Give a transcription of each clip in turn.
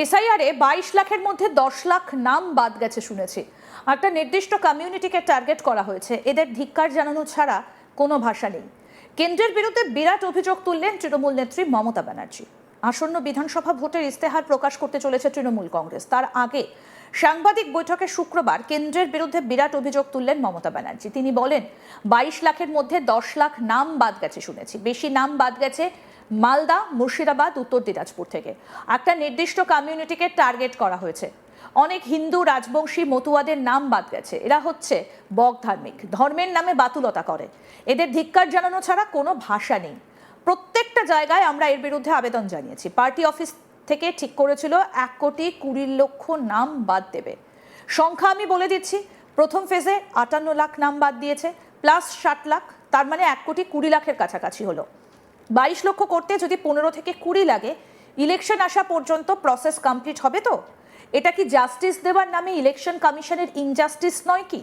এসআইআরে 22 লাখের মধ্যে 10 লাখ নাম বাদ গেছে শুনেছি। একটা নির্দিষ্ট কমিউনিটিকে টার্গেট করা হয়েছে। এদের ধিক্কার জানানো ছাড়া কোনো ভাষা নেই। কেন্দ্রের বিরুদ্ধে বিরাট অভিযোগ তুললেন তৃণমূল নেত্রী মমতা ব্যানার্জি। আসন্ন বিধানসভা ভোটের ইস্তেহার প্রকাশ করতে চলেছে তৃণমূল কংগ্রেস। তার আগে সাংবাদিক বৈঠকে শুক্রবার কেন্দ্রের বিরুদ্ধে বিরাট অভিযোগ তুললেন মমতা ব্যানার্জি। তিনি বলেন 22 লাখের মধ্যে 10 লাখ নাম বাদ গেছে শুনেছি। বেশি নাম বাদ গেছে মালদা, মুর্শিদাবাদ, উত্তর দিনাজপুর থেকে। একটা নির্দিষ্ট কমিউনিটিকে টার্গেট করা হয়েছে। অনেক হিন্দু, রাজবংশী, মতুয়াদের নাম বাদ গেছে। এরা হচ্ছে বক ধার্মিক, ধর্মের নামে বাতুলতা করে। এদের ধিক্কার জানানো ছাড়া কোনো ভাষা নেই। প্রত্যেকটা জায়গায় আমরা এর বিরুদ্ধে আবেদন জানিয়েছি। পার্টি অফিস থেকে ঠিক করেছিল 1,20,00,000 নাম বাদ দেবে। সংখ্যা আমি বলে দিচ্ছি। প্রথম ফেজে 58 লাখ নাম বাদ দিয়েছে, প্লাস 60 লাখ, তার মানে 1,20,00,000 কাছাকাছি হলো। 22 লক্ষ করতে যদি 15 থেকে 20 লাগে, ইলেকশন আসা পর্যন্ত প্রসেস কমপ্লিট হবে তো? এটা কি জাস্টিস দেওয়ার নামে ইলেকশন কমিশনের ইনজাস্টিস নয় কি?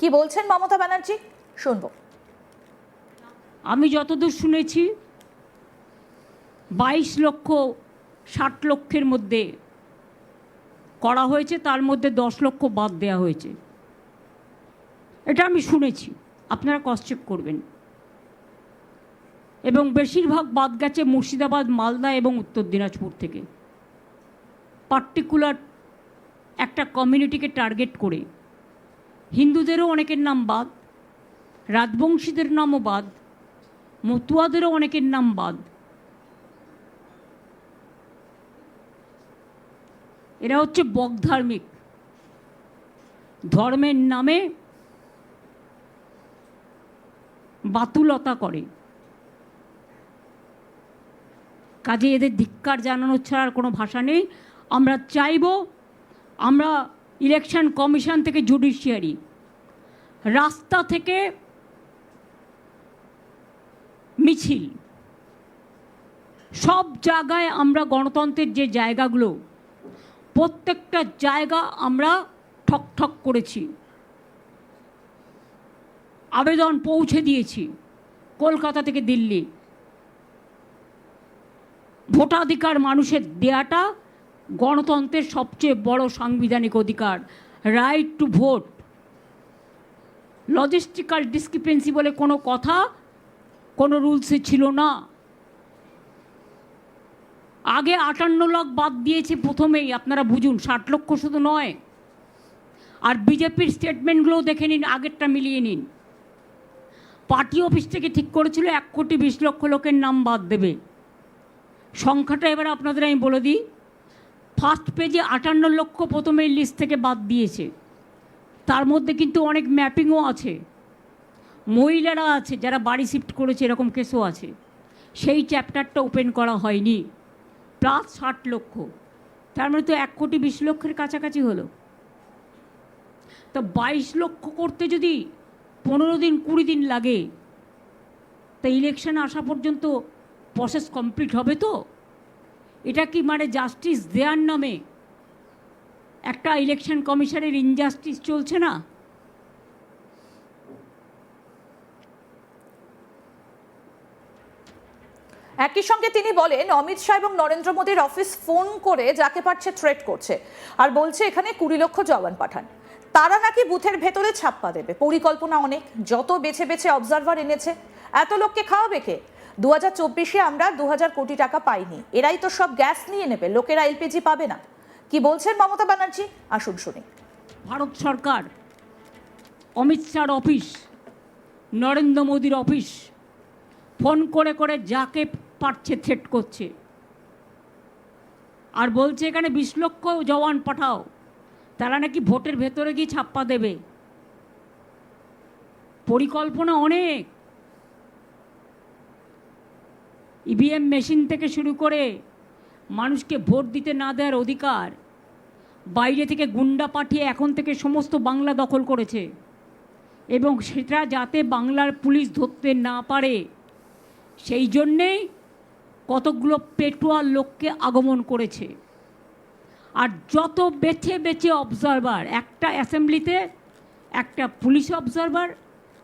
কি বলছেন মমতা ব্যানার্জি, শুনবো। আমি যতদূর শুনেছি 22 লক্ষ 60 লক্ষের মধ্যে করা হয়েছে, তার মধ্যে 10 লক্ষ বাদ দেওয়া হয়েছে। এটা আমি শুনেছি, আপনারা ক্রস চেক করবেন। এবং বেশিরভাগ বাদ গেছে মুর্শিদাবাদ, মালদা এবং উত্তর দিনাজপুর থেকে। পার্টিকুলার একটা কমিউনিটিকে টার্গেট করে হিন্দুদেরও অনেকের নাম বাদ, রাজবংশীদের নামও বাদ, মতুয়াদেরও অনেকের নাম বাদ। এরা হচ্ছে বক ধার্মিক, ধর্মের নামে বাতুলতা করে। কাজে এদের ধিক্কার জানানোর ছাড়া আর কোনো ভাষা নেই। আমরা চাইব, আমরা ইলেকশন কমিশন থেকে জুডিশিয়ারি, রাস্তা থেকে মিছিল, সব জায়গায় আমরা গণতন্ত্রের যে জায়গাগুলো, প্রত্যেকটা জায়গা আমরা ঠক ঠক করেছি, আবেদন পৌঁছে দিয়েছি কলকাতা থেকে দিল্লি। ভোটাধিকার মানুষের দেয়াটা গণতন্ত্রের সবচেয়ে বড় সাংবিধানিক অধিকার, right to vote. Logistical discrepancy বলে কোনো কথা কোনো রুলসে ছিল না। আগে 58 লাখ বাদ দিয়েছে প্রথমেই, আপনারা বুঝুন, 60 লক্ষ শুধু নয়। আর বিজেপির স্টেটমেন্টগুলোও দেখে নিন, আগেরটা মিলিয়ে নিন। পার্টি অফিস থেকে ঠিক করেছিল 1,20,00,000 লোকের নাম বাদ দেবে। সংখ্যাটা এবার আপনাদের আমি বলে দিই। ফার্স্ট পেজে 58 লক্ষ প্রথমেই লিস্ট থেকে বাদ দিয়েছে। তার মধ্যে কিন্তু অনেক ম্যাপিংও আছে, মহিলারা আছে যারা বাড়ি শিফট করেছে, এরকম কেসও আছে। সেই চ্যাপ্টারটা ওপেন করা হয়নি। প্লাস 60 লক্ষ, তার মানে তো 1,20,00,000 কাছাকাছি হলো। তো 22 লক্ষ করতে যদি 15 দিন 20 দিন লাগে, তা ইলেকশন আসা পর্যন্ত প্রসেস কমপ্লিট হবে তো? এটা কি মানে জাস্টিস দেওয়ার নামে একটা ইলেকশন কমিশনের ইনজাস্টিস চলছে না? একই সঙ্গে তিনি বলেন অমিত শাহ এবং নরেন্দ্র মোদীর অফিস ফোন করে যাকে পারছে থ্রেট করছে, আর বলছে এখানে 20 লক্ষ জওয়ান পাঠান। তারা নাকি বুথের ভেতরে ছাপ্পা দেবে। পরিকল্পনা অনেক, যত বেছে বেছে অবজারভার এনেছে। এত লোককে খাওয়াবে কে? 2024-এ আমরা 2,000 কোটি টাকা পাইনি, এরাই তো সব গ্যাস নিয়ে নেবে, লোকেরা এলপিজি পাবে না। কি বলছেন মমতা ব্যানার্জি, আসুন শুনি। ভারত সরকার, অমিত শাহর অফিস, নরেন্দ্র মোদীর অফিস ফোন করে করে যাকে পারছে থ্রেট করছে, আর বলছে এখানে 20 লক্ষ জওয়ান পাঠাও। তারা নাকি ভোটের ভেতরে গিয়ে ছাপ্পা দেবে। পরিকল্পনা অনেক। ইভিএম মেশিন থেকে শুরু করে মানুষকে ভোট দিতে না দেওয়ার অধিকার, বাইরে থেকে গুন্ডা পাঠিয়ে এখন থেকে সমস্ত বাংলা দখল করেছে। এবং সেটা যাতে বাংলার পুলিশ ধরতে না পারে, সেই জন্যেই কতগুলো পেটুয়া লোককে আগমন করেছে। আর যত বেছে বেছে অবজারভার, একটা অ্যাসেম্বলিতে একটা পুলিশ অবজারভার,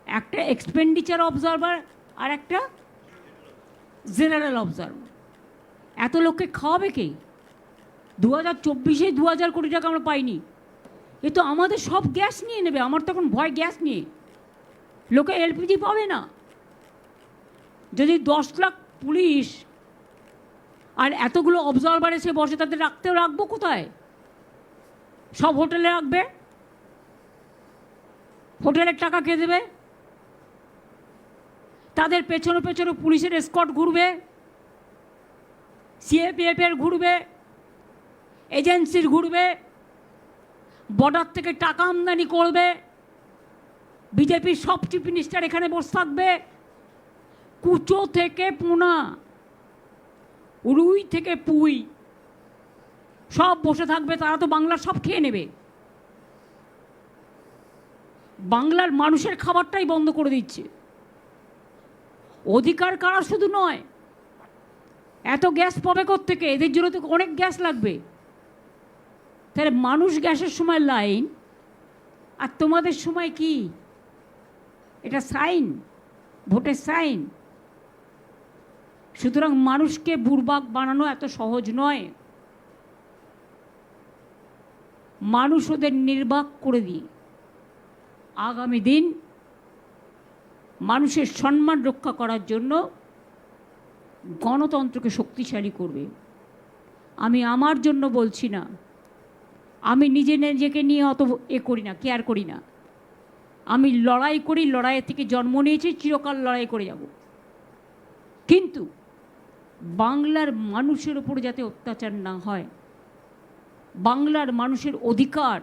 একটা এক্সপেন্ডিচার অবজারভার, আর একটা জেনারেল অবজারভার, এত লোককে খাওয়াবে কে? 2024-এ 2000 কোটি টাকা আমরা পাইনি। এ তো আমাদের সব গ্যাস নিয়ে নেবে। আমার তখন ভয় গ্যাস নিয়ে, লোকে এলপিজি পাবে না। যদি 10 লাখ পুলিশ আর এতগুলো অবজারভার এসে বসে, তাদের রাখবো কোথায়? সব হোটেলে রাখবে, হোটেলের টাকা কে দেবে? তাদের পেছনে পেছনে পুলিশের এসকর্ট ঘুরবে, সিএপিএফের ঘুরবে, এজেন্সির ঘুরবে, বর্ডার থেকে টাকা আমদানি করবে। বিজেপির সব চিফ মিনিস্টার এখানে বসে থাকবে, কুচো থেকে পোনা, রুই থেকে পুই, সব বসে থাকবে। তারা তো বাংলার সব খেয়ে নেবে। বাংলার মানুষের খাবারটাই বন্ধ করে দিচ্ছে। অধিকার কারা শুধু নয়, এত গ্যাস পাবে কোত্থেকে? এদের জন্য তো অনেক গ্যাস লাগবে। তাহলে মানুষ গ্যাসের সময় লাইন, আর তোমাদের সময় কি? এটা সাইন, ভোটের সাইন। সুতরাং মানুষকে বুড়বাক বানানো এত সহজ নয়। মানুষ ওদের নির্বাক করে দিই, আগামী দিন মানুষের সম্মান রক্ষা করার জন্য গণতন্ত্রকে শক্তিশালী করবে। আমি আমার জন্য বলছি না, আমি নিজেকে নিয়ে অত করি না, কেয়ার করি না। আমি লড়াই করি, লড়াইয়ের থেকে জন্ম নিয়েছি, চিরকাল লড়াই করে যাব। কিন্তু বাংলার মানুষের উপর যাতে অত্যাচার না হয়, বাংলার মানুষের অধিকার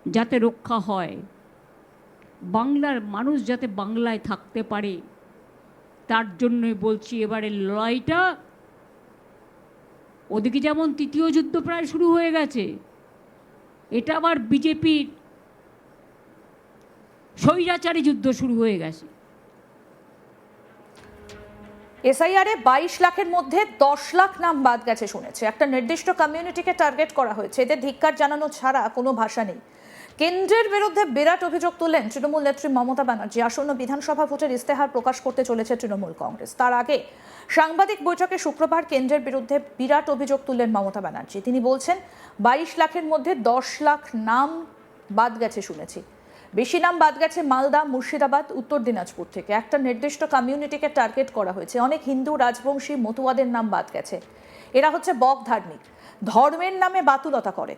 যাতে রক্ষা হয়, বাংলার মানুষ যাতে বাংলায় থাকতে পারে, তার জন্যই বলছি এবারের লড়াইটা। ওদিকে যেমন তৃতীয় যুদ্ধ প্রায় শুরু হয়ে গেছে, এটা আবার বিজেপির স্বৈরাচারী যুদ্ধ শুরু হয়ে গেছে। এসআইআরে 22 লাখের মধ্যে 10 লাখ নাম বাদ গেছে শুনেছে। একটা নির্দিষ্ট কমিউনিটিকে টার্গেট করা হয়েছে। এদের ধিক্কার জানানো ছাড়া কোনো ভাষা নেই। কেন্দ্রের বিরুদ্ধে বিরাট অভিযোগ তুললেন তৃণমূল নেত্রী মমতা ব্যানার্জি। আসন্ন বিধানসভা ভোটের ইস্তেহার প্রকাশ করতে চলেছে তৃণমূল কংগ্রেস। তার আগে সাংবাদিক বৈঠকে শুক্রবার কেন্দ্রের বিরুদ্ধে বিরাট অভিযোগ তুললেন মমতা ব্যানার্জি। তিনি বলছেন 22 লাখের মধ্যে 10 লাখ নাম বাদ গেছে শুনেছি। বেশি নাম বাদ গেছে মালদা, মুর্শিদাবাদ, উত্তর দিনাজপুর থেকে। একটা নির্দিষ্ট কমিউনিটিকে টার্গেট করা হয়েছে। অনেক হিন্দু, রাজবংশী, মতুয়াদের নাম বাদ গেছে। এরা হচ্ছে বক ধার্মিক, ধর্মের নামে বাতুলতা করে।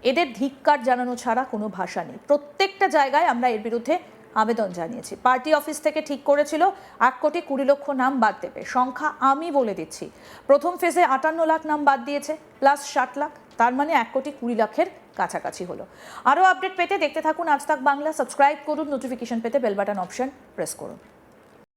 এদের ধিক্কার জানানো ছাড়া কোনো ভাষা নেই। প্রত্যেকটা জায়গায় আমরা এর বিরুদ্ধে আবেদন জানিয়েছি। পার্টি অফিস থেকে ঠিক করেছিল 1,20,00,000 নাম বাদ দেবে। সংখ্যা আমি বলে দিচ্ছি। প্রথম ফেজে 58 লাখ নাম বাদ দিয়েছে, প্লাস 60 লাখ, তার মানে 1,20,00,000 কাছাকাছি হলো। আরও আপডেট পেতে দেখতে থাকুন আজ তাক বাংলা। সাবস্ক্রাইব করুন, নোটিফিকেশন পেতে বেল বাটন অপশন প্রেস করুন।